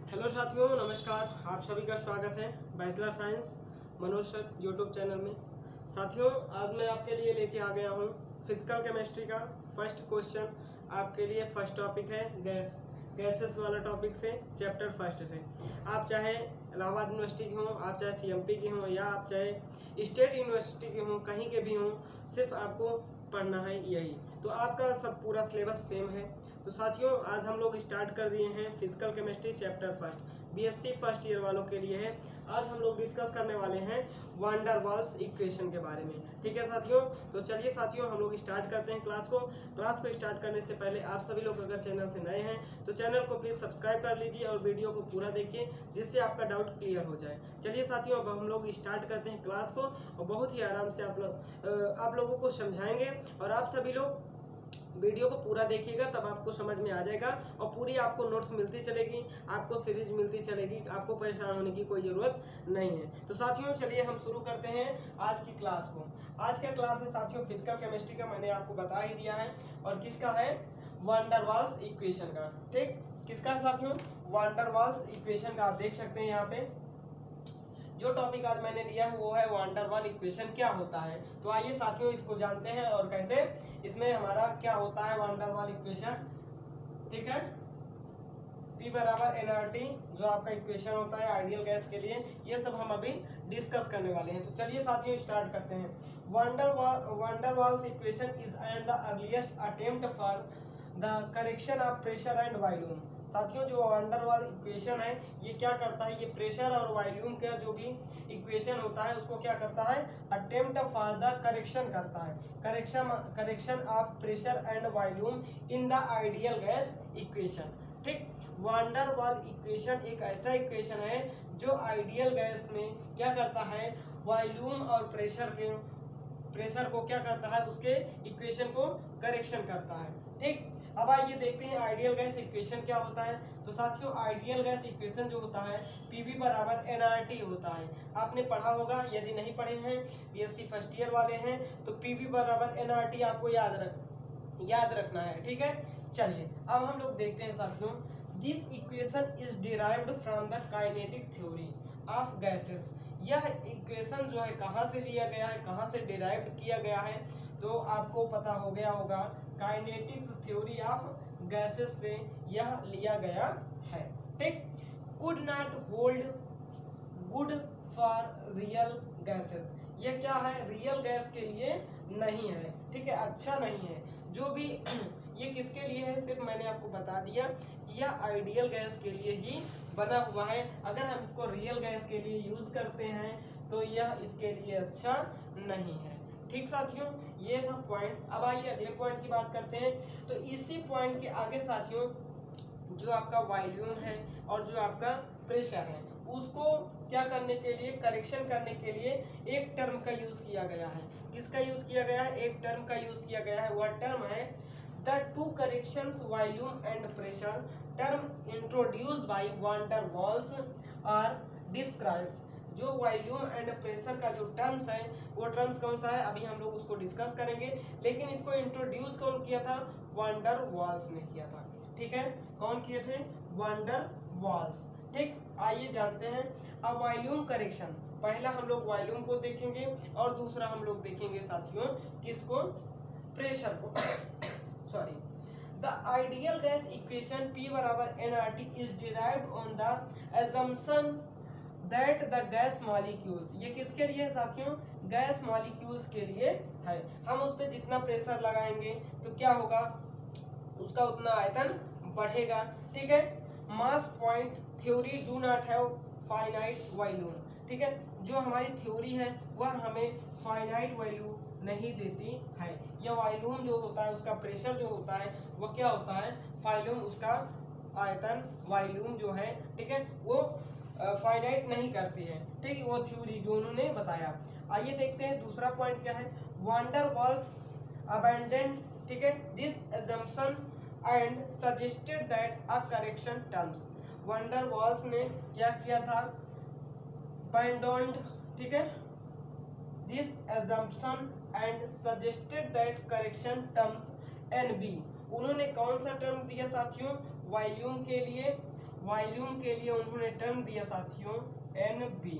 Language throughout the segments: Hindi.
हेलो साथियों, नमस्कार। आप सभी का स्वागत है bachelor science Manoj sir YouTube channel में। साथियों, आज मैं आपके लिए लेके आ गया हूँ फिजिकल केमिस्ट्री का फर्स्ट क्वेश्चन। आपके लिए फर्स्ट टॉपिक है गैसेस वाला टॉपिक से, चैप्टर फर्स्ट से। आप चाहे इलाहाबाद यूनिवर्सिटी के हों, आप चाहे सीएमपी के हों, या आप चाहे स्टेट यूनिवर्सिटी के हों, कहीं के भी हों, सिर्फ आपको पढ़ना है यही। तो आपका सब पूरा सिलेबस सेम है। तो साथियों, आज हम लोग स्टार्ट कर दिए हैं physical chemistry chapter first. BSc first year वालों के लिए है। आज हम लोग डिस्कस करने वाले हैं वान डर वाल्स इक्वेशन के बारे में। ठीक है साथियों, तो चलिए साथियों हम लोग स्टार्ट करते हैं क्लास को स्टार्ट करने से पहले आप सभी लोग अगर चैनल से नए हैं तो चैनल को प्लीज सब्सक्राइब कर लीजिए और वीडियो को पूरा देखिए, जिससे आपका डाउट क्लियर हो जाए। चलिए साथियों, अब हम लोग स्टार्ट करते हैं क्लास को, और बहुत ही आराम से आप लोगों को समझाएंगे, और आप सभी लोग वीडियो को पूरा देखिएगा, तब आपको समझ में आ जाएगा और पूरी आपको नोट्स मिलती चलेगी, आपको सीरीज मिलती चलेगी, आपको परेशान होने की कोई जरूरत नहीं है। तो साथियों चलिए हम शुरू करते हैं आज की क्लास को। आज का क्लास है साथियों फिजिकल केमिस्ट्री का, मैंने आपको बता ही दिया है। और किसका है? वान डर वाल्स इक्वेशन का। ठीक, किसका है साथियों? वान डर वाल्स इक्वेशन का। आप देख सकते हैं यहाँ पे जो टॉपिक आज मैंने लिया है वो है वान डर वाल इक्वेशन क्या होता है। तो आइए साथियों इसको जानते हैं और कैसे इसमें हमारा क्या होता है वान डर वाल इक्वेशन। ठीक है, P बराबर nRT जो आपका इक्वेशन होता है आइडियल गैस के लिए, ये सब हम अभी डिस्कस करने वाले हैं। तो चलिए साथियों स्टार्ट करते हैं। Van der Waals equation is the earliest attempt for the correction of pressure and volume. साथियों जो वान डर वाल इक्वेशन है ये क्या करता है? ये प्रेशर और वॉल्यूम का जो भी इक्वेशन होता है उसको क्या करता है? अटेम्प्ट फॉर द करेक्शन करता है, correction of pressure and volume in the ideal gas equation. ठीक, वान डर वाल इक्वेशन एक ऐसा इक्वेशन है जो आइडियल गैस में क्या करता है? वॉल्यूम और प्रेशर को क्या करता है? उसके इक्वेशन को करेक्शन करता है। ठीक, अब आइए देखते हैं आइडियल गैस इक्वेशन क्या होता है। तो साथियों आइडियल गैस इक्वेशन जो होता है पीवी बराबर एनआरटी होता है। आपने पढ़ा होगा, यदि नहीं पढ़े हैं बीएससी फर्स्ट ईयर वाले हैं तो पीवी बराबर एनआरटी आपको याद रखना है। ठीक है, चलिए अब हम लोग देखते हैं साथियों। This equation is derived from the kinetic theory of gases. यह इक्वेशन जो है कहाँ से लिया गया है, कहाँ से डिराइव्ड किया गया है? तो आपको पता हो गया होगा, काइनेटिक थ्योरी ऑफ गैसेस से यह लिया गया है। ठीक, could not hold good for real gases. ये क्या है? रियल गैस के लिए नहीं है। ठीक है, अच्छा नहीं है जो भी ये किसके लिए है? सिर्फ मैंने आपको बता दिया कि यह आइडियल गैस के लिए ही बना हुआ है। अगर हम इसको रियल गैस के लिए यूज करते हैं तो यह इसके लिए अच्छा नहीं है। ठीक साथियों, ये था पॉइंट। अब आइए अगले पॉइंट की बात करते हैं। तो इसी पॉइंट के आगे साथियों जो आपका वॉल्यूम है और जो आपका प्रेशर है उसको क्या करने के लिए, करेक्शन करने के लिए एक टर्म का यूज किया गया है। किसका यूज किया गया है? एक टर्म का यूज किया गया है। वह टर्म है the two corrections volume and pressure term introduce by van der Waals are describes. जो वॉल्यूम एंड प्रेशर का जो टर्म्स है वो टर्म्स कौन सा है? अभी हम लोग उसको डिस्कस करेंगे, लेकिन इसको इंट्रोड्यूस कौन किया था? वान डर वाल्स ने किया था। ठीक है, कौन किए थे? वान डर वाल्स। ठीक, आइए जानते हैं। अब वॉल्यूम करेक्शन, पहला हम लोग वॉल्यूम को देखेंगे और दूसरा हम लोग देखेंगे साथियों किसको? प्रेशर को sorry. The ideal gas equation P बराबर nRT is derived on the assumption that the gas molecules. ये किसके लिए है साथियों? गैस मॉलिक्यूल्स के लिए है। हम उस पर जितना प्रेशर लगाएंगे तो क्या होगा? उसका उतना आयतन बढ़ेगा। ठीक है, मास point theory do not have finite volume. ठीक है, जो हमारी थ्योरी है वह हमें फाइनाइट वैल्यू नहीं देती है। यह वॉल्यूम जो होता है, उसका प्रेशर जो होता है वह क्या होता है? वॉल्यूम, उसका आयतन वॉल्यूम जो है, ठीक है, वो फाइनाइट नहीं करती है। ठीक, वो थ्योरी जो उन्होंने बताया। आइए देखते हैं दूसरा पॉइंट क्या है। वान डर वाल्स अबैंडन्ड, ठीक है, this assumption and suggested that a correction terms। Van der Waals ने क्या किया था? abandoned, ठीक है, this assumption and suggested that correction terms NB। उन्होंने कौन सा टर्म दिया साथियों? वॉल्यूम के लिए वॉल्यूम के लिए उन्होंने टर्म दिया साथियों NB।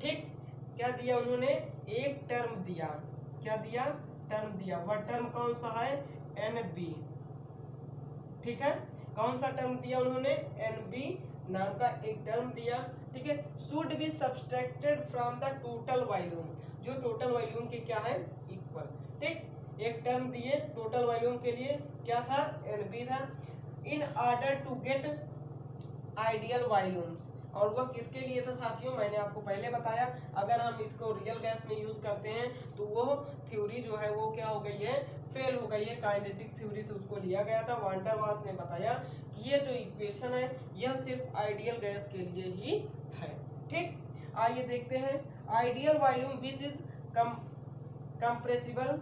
ठीक, क्या दिया उन्होंने? एक टर्म दिया। क्या दिया? टर्म दिया। वह टर्म कौन सा है? NB। ठीक है, कौन सा टर्म दिया उन्होंने? NB नाम का एक टर्म दिया। ठीक है, should be subtracted from the total volume, जो टोटल वॉल्यूम के क्या है? इक्वल। ठीक, एक टर्म दिए टोटल वॉल्यूम के लिए, क्या था? NB था। In order to get ideal volumes, और वह किसके लिए था साथियों? मैंने आपको पहले बताया, अगर हम इसको रियल गैस में यूज करते हैं तो वो थ्योरी जो है वो क्या हो गई है? फेल हो गई है। काइनेटिक थ्योरी से उसको लिया गया था। वान डर वाल्स ने बताया कि ये जो इक्वेशन है यह सिर्फ आइडियल गैस के लिए ही है। ठीक, आइए देखते हैं ideal volume which is compressible.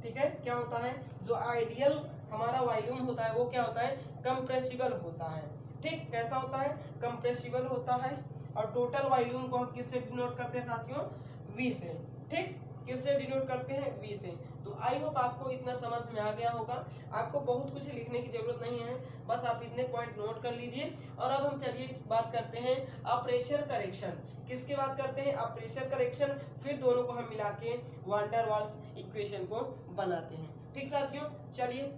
ठीक है, क्या होता है? जो आइडियल हमारा वॉल्यूम होता है वो क्या होता है? कंप्रेसिबल होता है। ठीक, कैसा होता है? कंप्रेसिबल होता है। और टोटल वॉल्यूम को हम किससे डिनोट करते हैं साथियों? V से। ठीक, किससे डिनोट करते हैं? V से। तो आई होप आपको इतना समझ में आ गया होगा। आपको बहुत कुछ लिखने की जरूरत नहीं है, बस आप इतने पॉइंट नोट कर लीजिए। और अब हम चलिए बात करते हैं प्रेशर करेक्शन। किसकी बात करते हैं? Pressure correction. फिर दोनों को हम मिला के वान डर वाल्स इक्वेशन को बनाते हैं। ठीक साथियों, चलिए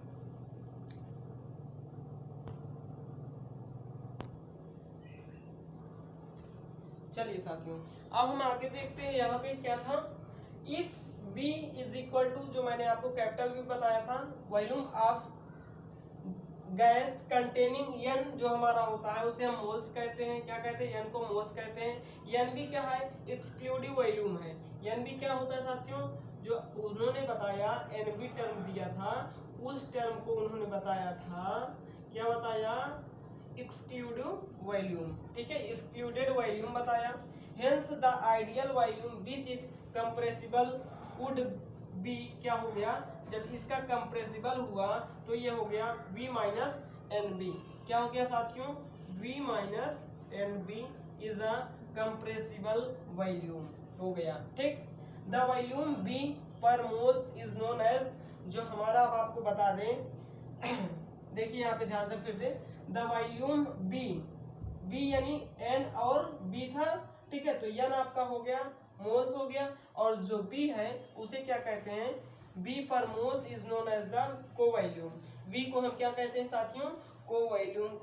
साथियों अब हम आगे देखते हैं। यहाँ पे क्या था? If V is equal to, जो मैंने आपको कैपिटल V बताया था, volume of gas containing N जो हमारा होता है उसे हम मोल्स कहते हैं। क्या कहते हैं? N को मोल्स कहते हैं। NB क्या है? एक्सक्लूडिव वॉल्यूम है। NB क्या होता है साथियों? जो उन्होंने बताया NB टर्म दिया था, उस टर्म को उन्होंने बताया था, क्या बताया? एक्सक्लूडिव वॉल्यूम। ठीक है, एक्सक्लूडेड वॉल्यूम बताया। Hence the ideal volume which is compressible would be, क्या हो गया? जब इसका कंप्रेसिबल हुआ तो ये हो गया V माइनस NB। क्या हो गया साथियों? V minus NB is a compressible volume हो गया। ठीक, द वॉल्यूम B पर मोल्स इज नोन एज, जो हमारा अब आपको बता दें देखिए यहाँ पे ध्यान से फिर से, द वॉल्यूम B यानी N और B था। ठीक है, तो N आपका हो गया मोल्स हो गया, और जो B है उसे क्या कहते हैं? B पर moles is known as the covolume. V को हम क्या कहते हैं साथियों? कोवॉल्यूम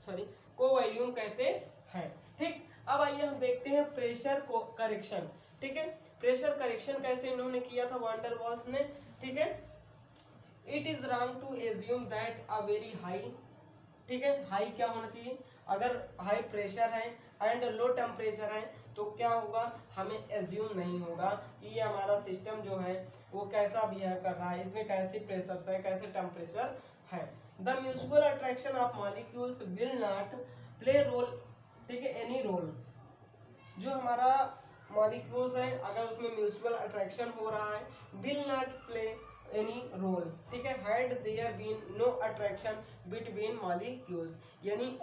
सॉरी, कोवॉल्यूम कहते हैं। ठीक, अब आइए हम देखते हैं प्रेशर को करेक्शन। ठीक है, प्रेशर करेक्शन कैसे इन्होंने किया था वान डर वाल्स ने? ठीक है, it is wrong to assume that a very high, ठीक है, हाई क्या होना चाहिए? अगर हाई प्रेशर है एंड लो टेम्परेचर है तो क्या होगा? हमें एज्यूम नहीं होगा कि ये हमारा सिस्टम जो है वो कैसा बिहेव कर रहा है, इसमें कैसी प्रेशर है, कैसे टेम्परेचर है। The mutual attraction of molecules will not play role, ठीक है, एनी रोल। जो हमारा मॉलिक्यूल्स है अगर उसमें म्यूचुअल अट्रैक्शन हो रहा है, will not play any role. ठीक है, had there been no attraction between molecules, यानी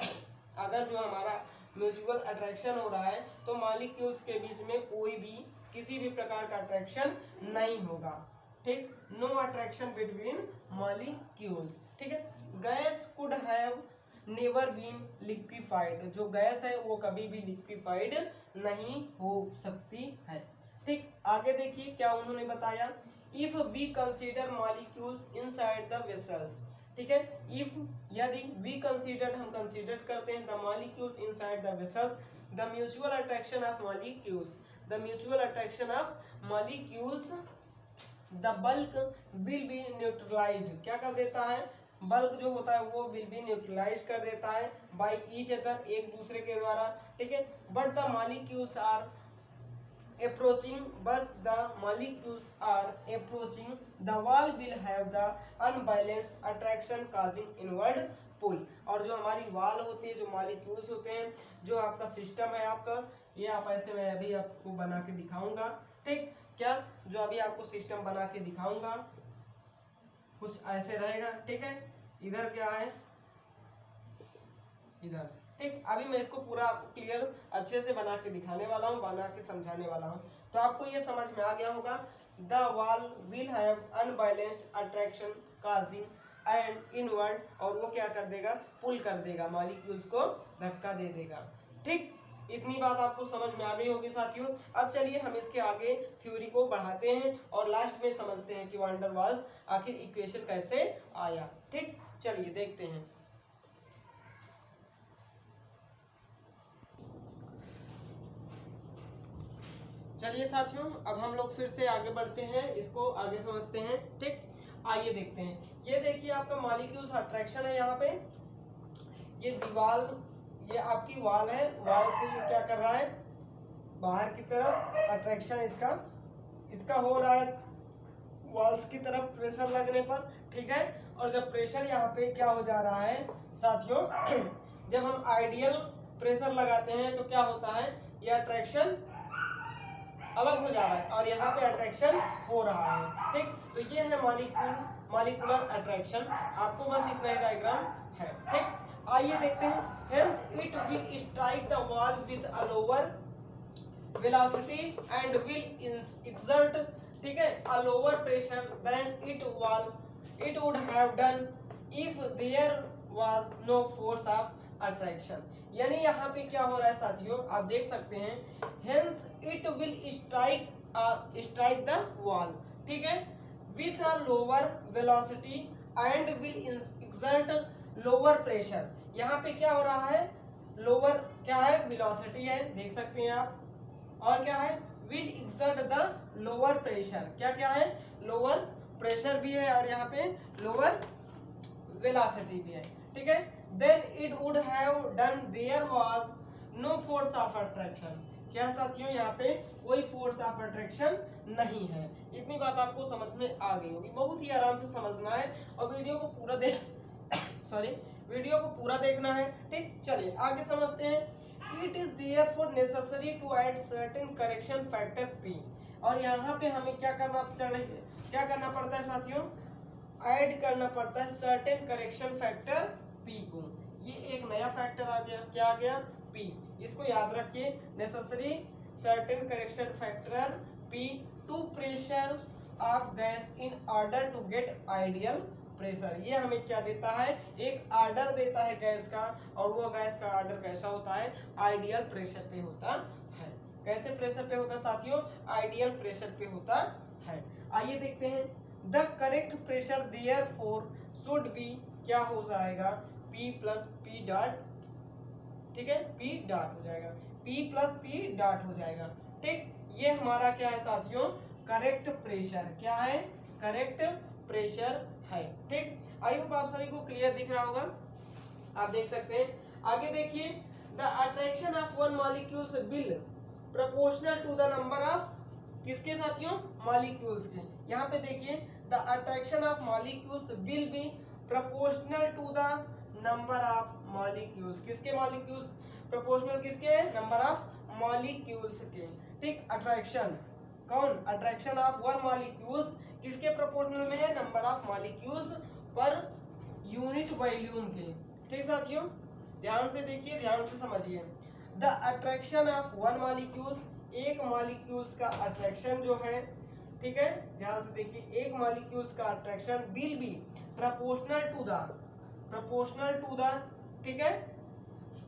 अगर जो हमारा म्यूचुअल अट्रैक्शन हो रहा है तो मॉलिक्यूल्स के बीच में कोई भी किसी भी प्रकार का अट्रैक्शन नहीं होगा। ठीक, नो अट्रैक्शन बिटवीन मॉलिक्यूल्स। ठीक है, gas could have never been liquefied, जो गैस है वो कभी भी लिक्विफाइड नहीं हो सकती है। ठीक, आगे देखिए क्या उन्होंने बताया। If we consider molecules inside the vessels, ठीक है, इफ यदि वी कंसीडर, हम कंसीडर करते हैं the molecules inside the vessels, the mutual attraction of molecules, the mutual attraction of molecules, the bulk will be neutralised, क्या कर देता है? बल्क जो होता है वो विल बी न्यूट्रलाइज कर देता है बाय ईच अदर, एक दूसरे के द्वारा। ठीक है, but the molecules are approaching, but the molecules are approaching, the wall will have the unbalanced attraction causing inward pull। और जो हमारी wall होती है, जो molecules होते हैं, जो आपका सिस्टम है आपका, ये आप ऐसे मैं अभी आपको बना के दिखाऊंगा। ठीक, क्या जो अभी आपको सिस्टम बना के दिखाऊंगा कुछ ऐसे रहेगा। ठीक है, इधर क्या है? इधर। ठीक, अभी मैं इसको पूरा आपको क्लियर अच्छे से बना के दिखाने वाला हूँ, बना के समझाने वाला हूँ, तो आपको ये समझ में आ गया होगा। The wall will have unbalanced attraction causing and inward, और वो क्या कर देगा, पुल कर देगा, मॉलिक्यूल्स को धक्का दे देगा। ठीक, इतनी बात आपको समझ में आ गई होगी साथियों। अब चलिए हम इसके आगे थ्योरी को बढ़ाते हैं और लास्ट में समझते हैं कि वान डेर वाल्स आखिर इक्वेशन कैसे आया। ठीक, चलिए देखते हैं। चलिए साथियों, अब हम लोग फिर से आगे बढ़ते हैं, इसको आगे समझते हैं। ठीक, आइए देखते हैं। ये देखिए आपका मॉलिक्यूल्स अट्रैक्शन है। यहाँ पे ये दीवार, ये आपकी वॉल है, वॉल से ये क्या कर रहा है, बाहर की तरफ अट्रैक्शन इसका हो रहा है वॉल्स की तरफ प्रेशर लगने पर। ठीक है, और जब प्रेशर यहाँ पे क्या हो जा रहा है साथियों, जब हम आइडियल प्रेशर लगाते हैं तो क्या होता है, ये अट्रैक्शन अलग हो जा रहा है और यहाँ पे अट्रैक्शन हो रहा है। ठीक, तो ये है मॉलिक्यूलर अट्रैक्शन। आपको बस इतना ही डायग्राम है। ठीक, आइए देखते हैं। Hence it will strike the wall with a lower velocity and will exert, ठीक है, a lower pressure than it would have done if there was no force of attraction। यानी यहाँ पे क्या हो रहा है साथियों, आप देख सकते हैं, hence it will strike the wall, ठीक है, with a lower velocity and will exert lower pressure। यहाँ पे क्या हो रहा है, लोअर क्या है, वेलोसिटी है, देख सकते हैं आप, और क्या है, will exert the lower pressure, क्या क्या है, लोअर प्रेशर भी है और यहाँ पे लोअर वेलोसिटी भी है। ठीक है, then it would have done, there was no force of attraction. क्या साथियों, यहाँ पे कोई फोर्स ऑफ अट्रैक्शन नहीं है। इतनी बात आपको समझ में आ गई होगी, बहुत ही आराम से समझना है और वीडियो को पूरा वीडियो को पूरा देखना है। ठीक, चलिए आगे समझते हैं। It is therefore necessary to add certain correction factor P, और यहाँ पे हमें क्या करना पड़ता है साथियों, ऐड करना पड़ता है सर्टेन करेक्शन फैक्टर P को। ये एक नया फैक्टर आ गया, क्या आ गया, P। इसको याद रखिए, necessary certain correction factor P to pressure of gas in order to get ideal pressure. ये हमें क्या देता है, एक ऑर्डर देता है गैस का, और वो गैस का ऑर्डर कैसा होता है, आइडियल प्रेशर पे होता है। कैसे प्रेशर पे होता है साथियों, आइडियल प्रेशर पे होता है। आइए देखते हैं। The correct pressure therefore should be, क्या हो जाएगा, P प्लस P डॉट, ठीक है, P डॉट हो जाएगा, P प्लस P डॉट हो जाएगा। ठीक, ये हमारा क्या है साथियों, करेक्ट प्रेशर, क्या है, करेक्ट प्रेशर है। ठीक, आई होप आप सभी को क्लियर दिख रहा होगा, आप देख सकते हैं। आगे देखिए, the attraction of one molecules will proportional to the number of, किसके साथियों, मॉलिक्यूल्स के। यहाँ पे देखिए, the attraction of molecules will be proportional to the number of molecules, किसके मॉलिक्यूल्स, प्रोपोर्शनल किसके, नंबर ऑफ मॉलिक्यूल्स के। ठीक, अट्रैक्शन कौन, अट्रैक्शन ऑफ वन मॉलिक्यूल्स किसके प्रोपोर्शनल में है, number of molecules per unit volume के। ठीक साथियों, ध्यान से देखिए, ध्यान से समझिए। The attraction of one molecules, एक मॉलिक्यूल्स का अट्रैक्शन जो है, ठीक है, ध्यान से देखिए, एक मॉलिक्यूल्स का attraction will be proportional to the, ठीक है,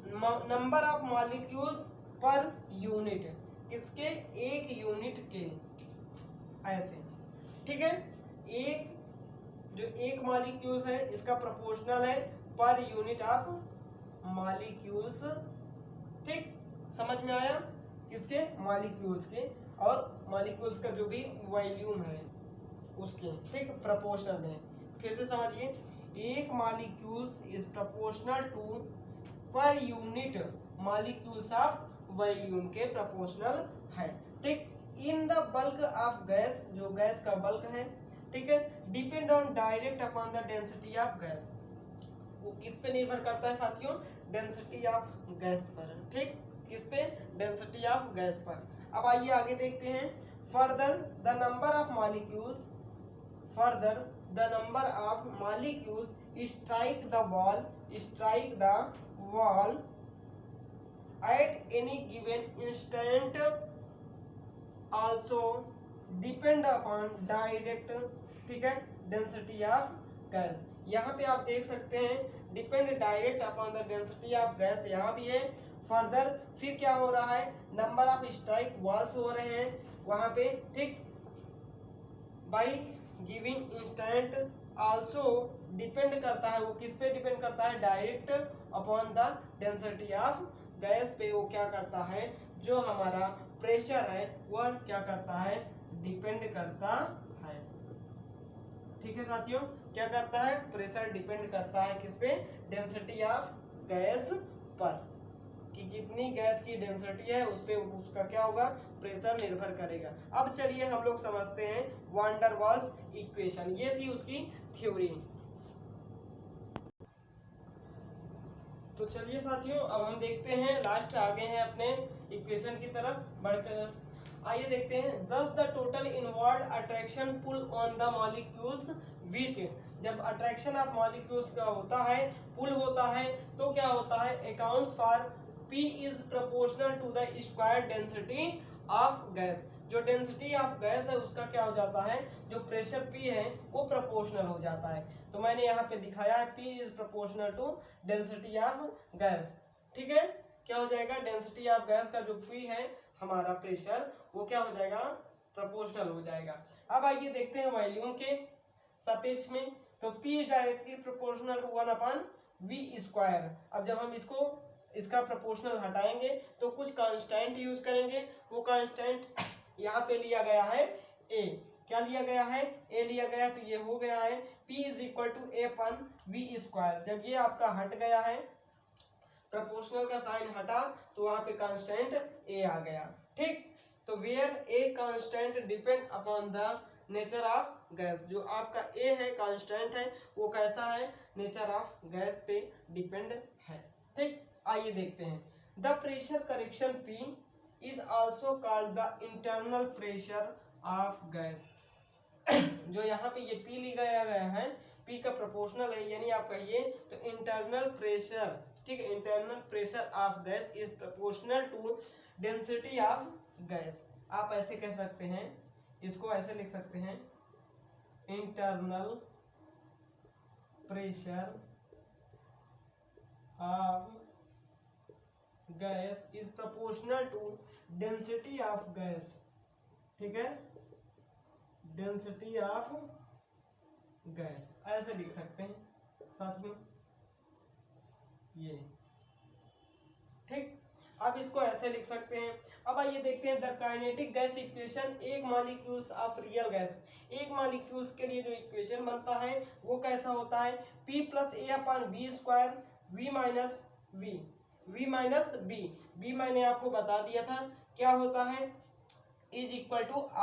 number of molecules per unit, किसके, एक यूनिट के, ऐसे। ठीक है, एक जो एक मॉलिक्यूल्स है इसका प्रोपोर्शनल है पर यूनिट ऑफ मॉलिक्यूल्स। ठीक, समझ में आया, किसके, मॉलिक्यूल्स के, और मॉलिक्यूल्स का जो भी वॉल्यूम है उसके। ठीक, प्रोपोर्शनल में, फिर से समझिए, एक molecules is proportional to per unit molecules of volume के प्रोपोर्शनल है। ठीक, in the bulk of gas, जो गैस का बल्क है, ठीक है, depend on direct upon the density of gas, वो किस पे निर्भर करता है साथियों, डेंसिटी ऑफ गैस पर। ठीक, किस पे, डेंसिटी ऑफ गैस पर। अब आइए आगे देखते हैं। Further the number of molecules, further the number of molecules strike the wall at any given instant also depend upon direct, ठीक है, डेंसिटी ऑफ गैस। यहाँ पे आप देख सकते हैं depend direct upon the density of gas, यहाँ भी है। फर्दर फिर क्या हो रहा है, नंबर ऑफ स्ट्राइक वॉल्स हो रहे हैं वहां पे, ठीक। By giving instant also depend करता है, वो किस पे डिपेंड करता है, direct upon the density of gas पे वो क्या करता है, जो हमारा प्रेशर है वह क्या करता है, डिपेंड करता है। ठीक है साथियों, क्या करता है, प्रेशर डिपेंड करता है किस पे, डेंसिटी ऑफ गैस पर, कि कितनी गैस की डेंसिटी है उस पे उसका क्या होगा, प्रेशर निर्भर करेगा। अब चलिए हम लोग समझते हैं वान डर वाल्स इक्वेशन, ये थी उसकी थ्योरी। तो चलिए साथियों अब हम देखते हैं, लास्ट आगे हैं अपने इक्वेशन की तरफ बढ़कर। आइए देखते हैं, thus the total inward attraction pull on the molecules which, जब अट्रैक्शन ऑफ मॉलिक्यूल्स का होता है, पुल होता है, तो क्या होता है, accounts for P is proportional to the square density of gas, जो डेंसिटी ऑफ गैस है उसका क्या हो जाता है, जो प्रेशर P है वो प्रोपोर्शनल हो जाता है। तो मैंने यहाँ पे दिखाया है P is proportional to density of gas, ठीक है। क्या हो जाएगा, डेंसिटी ऑफ गैस का जो P है हमारा प्रेशर वो क्या हो जाएगा, प्रोपोर्शनल हो जाएगा। अब आइए देखते हैं वॉल्यूम के सापेक्ष में, तो P directly proportional to 1/v²। अब जब हम इसका प्रोपोर्शनल हटाएंगे तो कुछ कांस्टेंट यूज करेंगे, वो कांस्टेंट यहाँ पे लिया गया है a, क्या लिया गया है, a लिया गया, तो ये हो गया है P = a/v²। जब ये आपका हट गया है, प्रोपोर्शनल का साइन हटा, तो वहां पे कांस्टेंट a आ गया, ठीक। तो where a constant depend upon the nature of gas, जो आपका a है कांस्टेंट है वो कैसा है, नेचर ऑफ गैस पे डिपेंड है, ठीक। आइए देखते हैं, the pressure correction P is also called the internal pressure of gas. जो यहाँ पे ये P लिया गया है, P का प्रोपोर्शनल है, यानी आप कहिए तो इंटरनल प्रेशर, ठीक है, internal pressure of gas is proportional to density of gas. आप ऐसे कह सकते हैं, इसको ऐसे लिख सकते हैं, internal pressure of gas is proportional to density of gas, ठीक है, डेंसिटी ऑफ गैस ऐसे लिख सकते हैं साथ में ये, ठीक। अब इसको ऐसे लिख सकते हैं। अब आइए देखते हैं द काइनेटिक गैस इक्वेशन, एक मॉलिक्यूल्स ऑफ रियल गैस, एक मॉलिक्यूल्स के लिए जो इक्वेशन बनता है वो कैसा होता है, P + a/v², v minus b मैंने आपको बता दिया था क्या होता है, =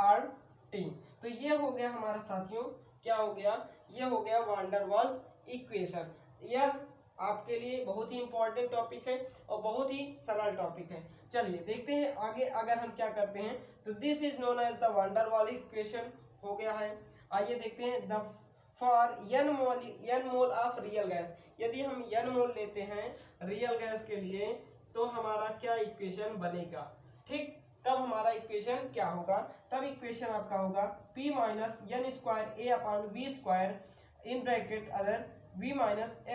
RT। तो ये हो गया हमारा साथियों, क्या हो गया, ये हो गया वान डर वाल्स इक्वेशन। यह आपके लिए बहुत ही इंपॉर्टेंट टॉपिक है और बहुत ही सरल टॉपिक है। चलिए देखते हैं आगे, अगर हम क्या करते हैं, तो this is known as the van der Waals equation हो गया है। आइए देखते हैं, the for n mole of real gas, यदि हम n मोल लेते हैं रियल गैस के लिए तो हमारा क्या इक्वेशन बनेगा, ठीक। तब हमारा इक्वेशन क्या होगा, तब इक्वेशन आपका होगा P - n² a/v² in bracket other v -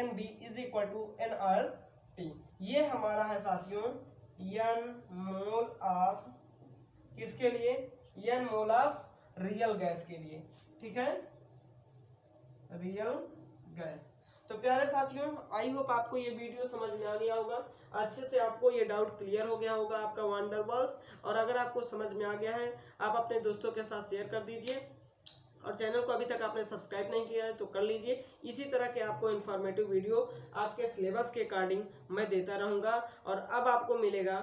nb = nRT। ये हमारा है साथियों n मोल ऑफ किसके लिए, n mole of real gas के लिए, ठीक है, रियल गैस। तो प्यारे साथियों, आई होप आपको ये वीडियो समझ में आ गया होगा, अच्छे से आपको ये डाउट क्लियर हो गया होगा आपका वान डर वाल्स। और अगर आपको समझ में आ गया है, आप अपने दोस्तों के साथ शेयर कर दीजिए, और चैनल को अभी तक आपने सब्सक्राइब नहीं किया है तो कर लीजिए। इसी तरह के आपको इन्फॉर्मेटिव वीडियो आपके सिलेबस के अकॉर्डिंग मैं देता रहूँगा। और अब आपको मिलेगा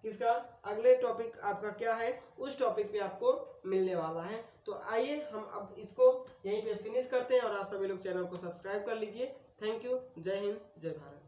किसका, अगले टॉपिक आपका क्या है, उस टॉपिक पे आपको मिलने वाला है। तो आइए हम अब इसको यहीं पे फिनिश करते हैं, और आप सभी लोग चैनल को सब्सक्राइब कर लीजिए। थैंक यू, जय हिंद, जय भारत।